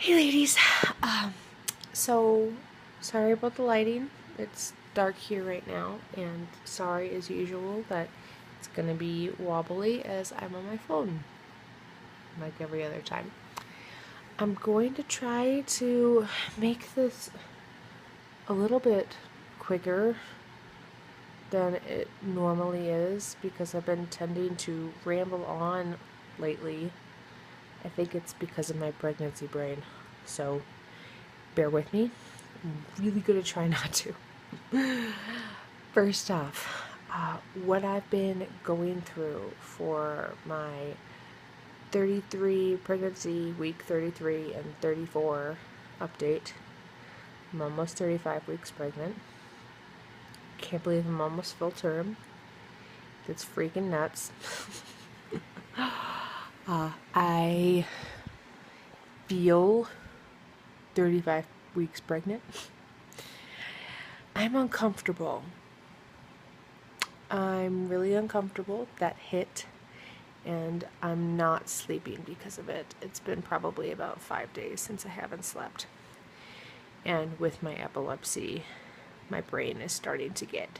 Hey ladies, so sorry about the lighting. It's dark here right now, and sorry as usual that it's gonna be wobbly as I'm on my phone, like every other time. I'm going to try to make this a little bit quicker than it normally is because I've been tending to ramble on lately. I think it's because of my pregnancy brain, so bear with me. I'm really gonna try not to. First off, what I've been going through for my 33 pregnancy, week 33 and 34 update. I'm almost 35 weeks pregnant. Can't believe I'm almost full term. It's freaking nuts. I feel 35 weeks pregnant. I'm uncomfortable. I'm really uncomfortable. That hit, and I'm not sleeping because of it. It's been probably about 5 days since I haven't slept. And with my epilepsy, my brain is starting to get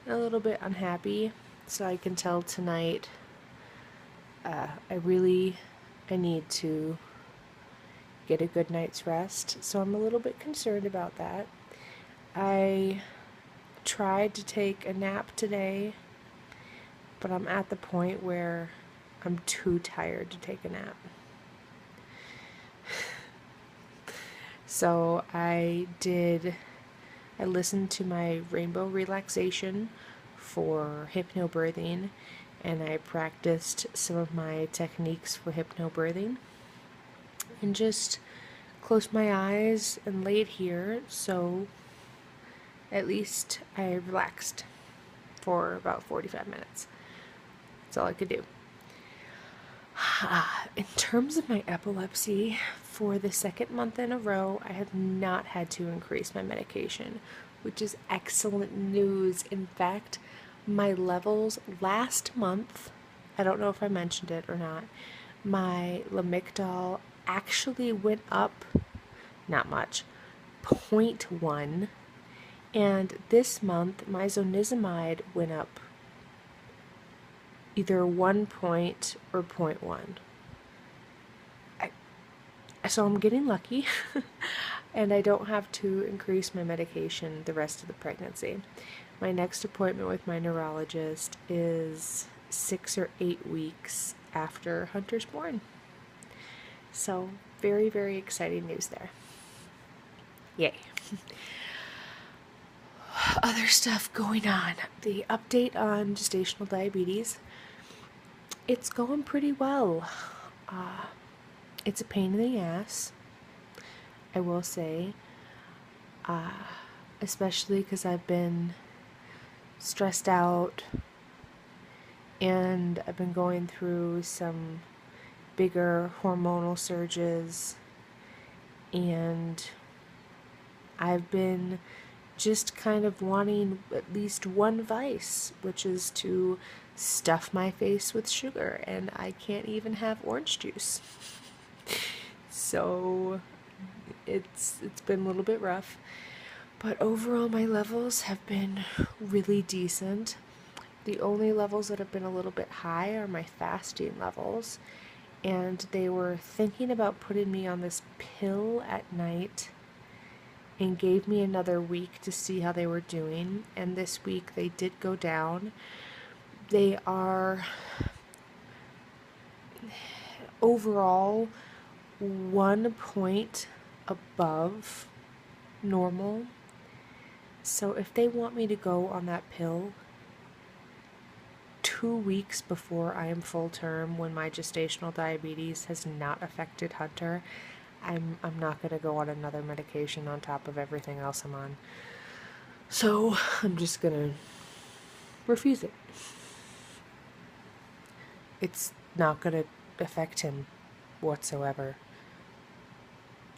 a little bit unhappy. So I can tell tonight I need to get a good night's rest. So I'm a little bit concerned about that. I tried to take a nap today, but I'm at the point where I'm too tired to take a nap. So I listened to my rainbow relaxation for hypnobirthing, and I practiced some of my techniques for hypnobirthing and just closed my eyes and laid here, so at least I relaxed for about 45 minutes. That's all I could do. In terms of my epilepsy, for the second month in a row, I have not had to increase my medication, which is excellent news. In fact, my levels last month, I don't know if I mentioned it or not, my Lamictal actually went up, not much, 0.1, and this month my Zonizumide went up either 1 point or 0.1. So I'm getting lucky, and I don't have to increase my medication the rest of the pregnancy. My next appointment with my neurologist is 6 or 8 weeks after Hunter's born. So very, very exciting news there. Yay. Other stuff going on. The update on gestational diabetes. It's going pretty well. It's a pain in the ass, I will say, especially because I've been stressed out and I've been going through some bigger hormonal surges, and I've been just kind of wanting at least one vice, which is to stuff my face with sugar, and I can't even have orange juice. So it's been a little bit rough, but overall my levels have been really decent. The only levels that have been a little bit high are my fasting levels, and they were thinking about putting me on this pill at night and gave me another week to see how they were doing, and this week they did go down. They are overall 1 point above normal. So if they want me to go on that pill 2 weeks before I am full term, when my gestational diabetes has not affected Hunter, I'm not going to go on another medication on top of everything else I'm on. So I'm just going to refuse it. It's not going to affect him whatsoever.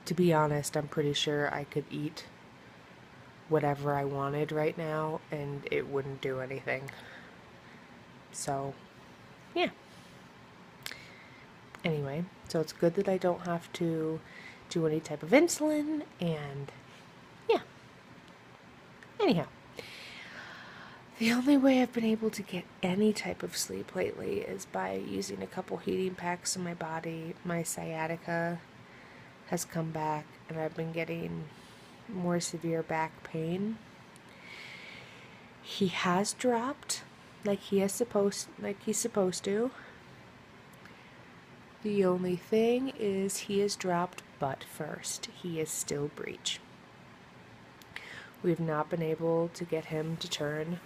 To be honest, I'm pretty sure I could eat whatever I wanted right now and it wouldn't do anything. So, yeah. Anyway, so it's good that I don't have to do any type of insulin, and yeah. Anyhow, the only way I've been able to get any type of sleep lately is by using a couple heating packs in my body. My sciatica has come back, and I've been getting more severe back pain. He has dropped like he's supposed to. The only thing is he has dropped butt first. He is still breech. We've not been able to get him to turn,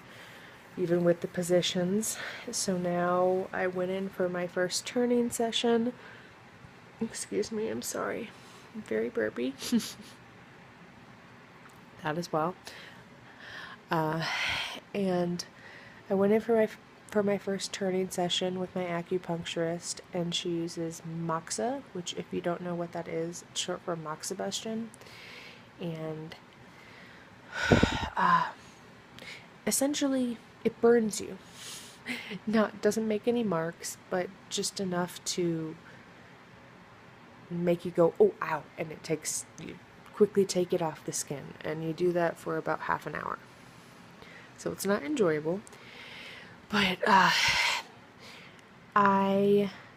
even with the positions. So now I went in for my first turning session. Excuse me, I'm sorry. I'm very burpy. That as well. And I went in for my first turning session with my acupuncturist, and she uses Moxa, which, if you don't know what that is, it's short for moxibustion. And essentially, it burns you. Doesn't make any marks, but just enough to make you go, oh, ow, and you quickly take it off the skin, and you do that for about half an hour. So it's not enjoyable, but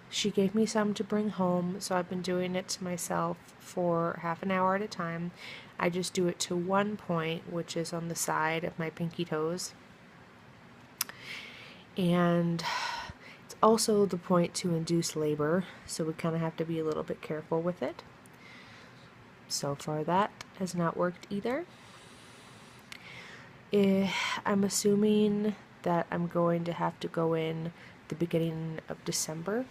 she gave me some to bring home, so I've been doing it to myself for half an hour at a time. I just do it to one point, which is on the side of my pinky toes. And it's also the point to induce labor, so we kind of have to be a little bit careful with it. So far that has not worked either. I'm assuming that I'm going to have to go in the beginning of December,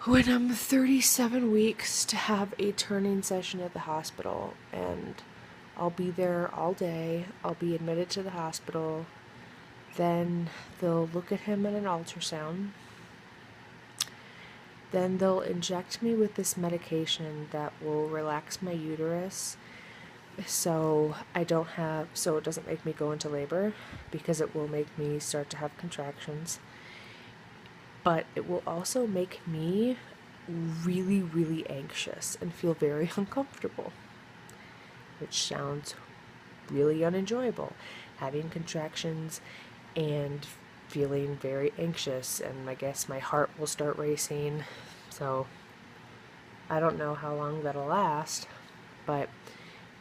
when I'm 37 weeks, to have a turning session at the hospital, and I'll be there all day. I'll be admitted to the hospital. Then they'll look at him at an ultrasound. Then they'll inject me with this medication that will relax my uterus, so it doesn't make me go into labor, because it will make me start to have contractions. But it will also make me really, really anxious and feel very uncomfortable, which sounds really unenjoyable. Having contractions and feeling very anxious, and I guess my heart will start racing. So I don't know how long that'll last, but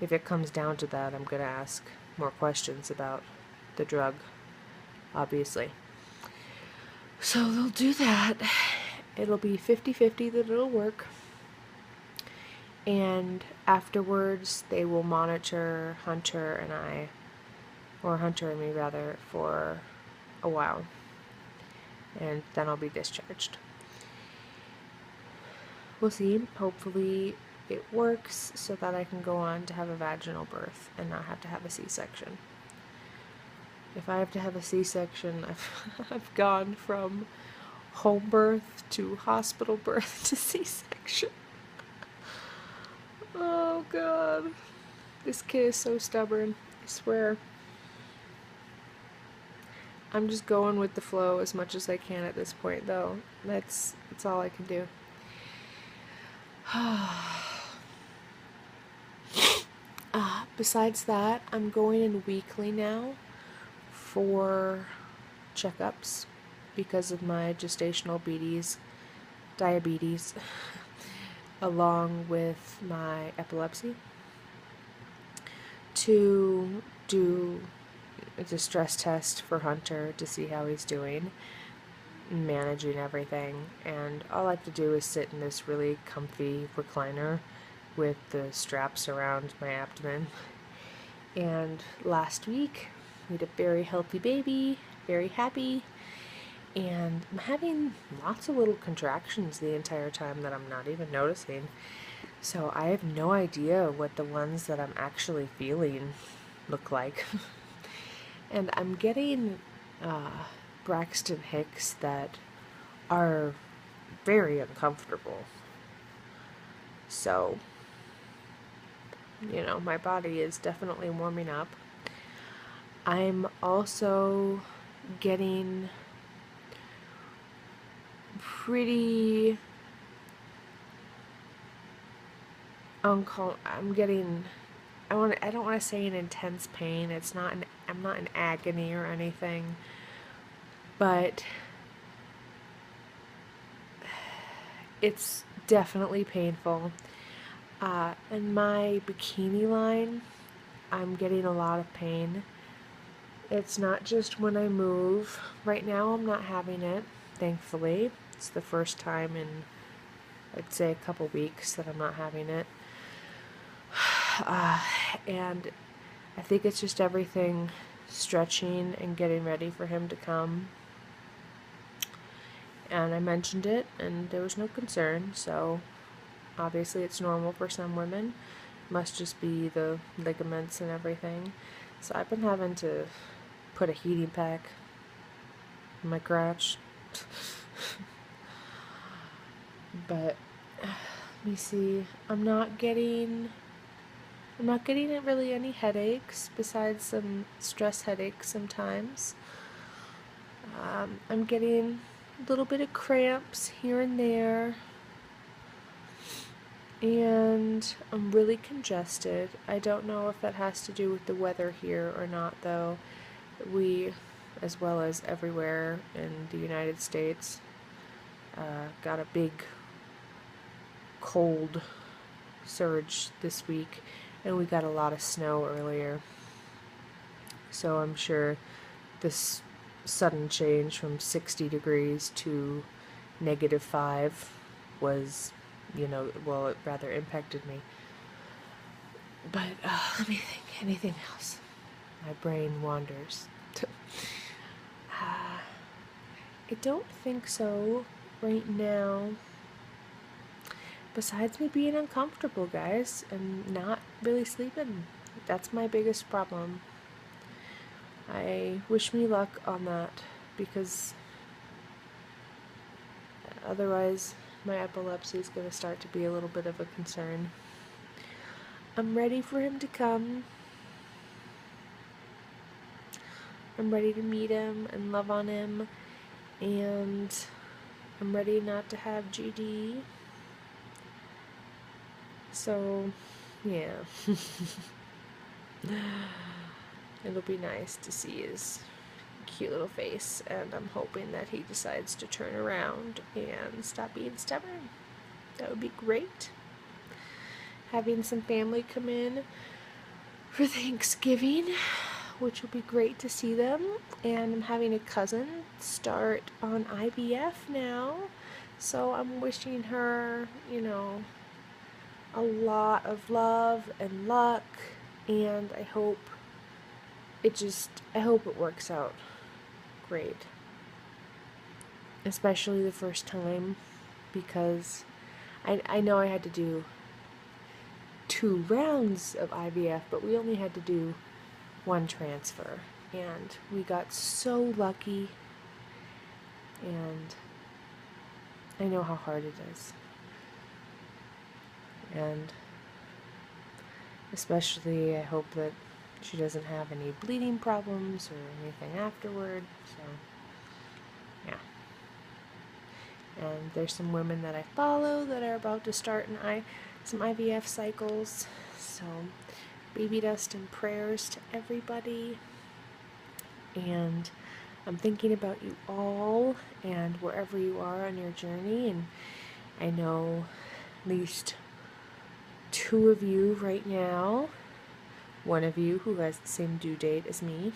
if it comes down to that, I'm going to ask more questions about the drug, obviously. So they'll do that. It'll be 50-50 that it'll work. And afterwards, they will monitor Hunter and me rather, for a while. And then I'll be discharged. We'll see. Hopefully it works so that I can go on to have a vaginal birth and not have to have a C-section. If I have to have a C-section, I've gone from home birth to hospital birth to C-section. Oh God. This kid is so stubborn, I swear. I'm just going with the flow as much as I can at this point, though. That's all I can do. Besides that, I'm going in weekly now for checkups because of my gestational diabetes, along with my epilepsy, to do a stress test for Hunter to see how he's doing, managing everything. And all I have to do is sit in this really comfy recliner with the straps around my abdomen. And last week we had a very healthy baby, very happy, and I'm having lots of little contractions the entire time that I'm not even noticing. So I have no idea what the ones that I'm actually feeling look like. And I'm getting Braxton Hicks that are very uncomfortable. So, my body is definitely warming up. I'm also getting pretty I'm getting, I don't want to say an intense pain. It's not I'm not in agony or anything, but it's definitely painful. In my bikini line, I'm getting a lot of pain. It's not just when I move. Right now, I'm not having it, thankfully. It's the first time in, I'd say, a couple weeks that I'm not having it. And I think it's just everything stretching and getting ready for him to come. And I mentioned it, and there was no concern, so obviously it's normal for some women. Must just be the ligaments and everything. So I've been having to put a heating pack in my crotch. But let me see. I'm not getting really any headaches besides some stress headaches sometimes. I'm getting a little bit of cramps here and there. And I'm really congested. I don't know if that has to do with the weather here or not, though. We, as well as everywhere in the United States, got a big cold surge this week, and we got a lot of snow earlier. So I'm sure this sudden change from 60 degrees to -5 was, well, it rather impacted me. But let me think. Anything else? My brain wanders. I don't think so right now. Besides me being uncomfortable, guys, and not really sleeping. That's my biggest problem. I wish me luck on that, because otherwise my epilepsy is going to start to be a little bit of a concern. I'm ready for him to come. I'm ready to meet him and love on him, and I'm ready not to have GD. So, yeah. It'll be nice to see his cute little face, and I'm hoping that he decides to turn around and stop being stubborn. That would be great. Having some family come in for Thanksgiving, which will be great to see them. And I'm having a cousin start on IVF now, so I'm wishing her, a lot of love and luck, and I hope it works out great. Especially the first time, because I know I had to do 2 rounds of IVF, but we only had to do 1 transfer, and we got so lucky, and I know how hard it is. And especially I hope that she doesn't have any bleeding problems or anything afterward, so yeah. And there's some women that I follow that are about to start some IVF cycles, so baby dust and prayers to everybody. And I'm thinking about you all and wherever you are on your journey, and I know at least 2 of you right now, 1 of you who has the same due date as me.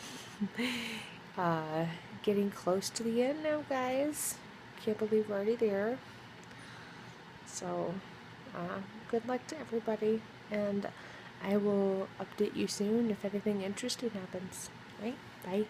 Getting close to the end now, guys. Can't believe we're already there. So, good luck to everybody, and I will update you soon if anything interesting happens. Right? Bye.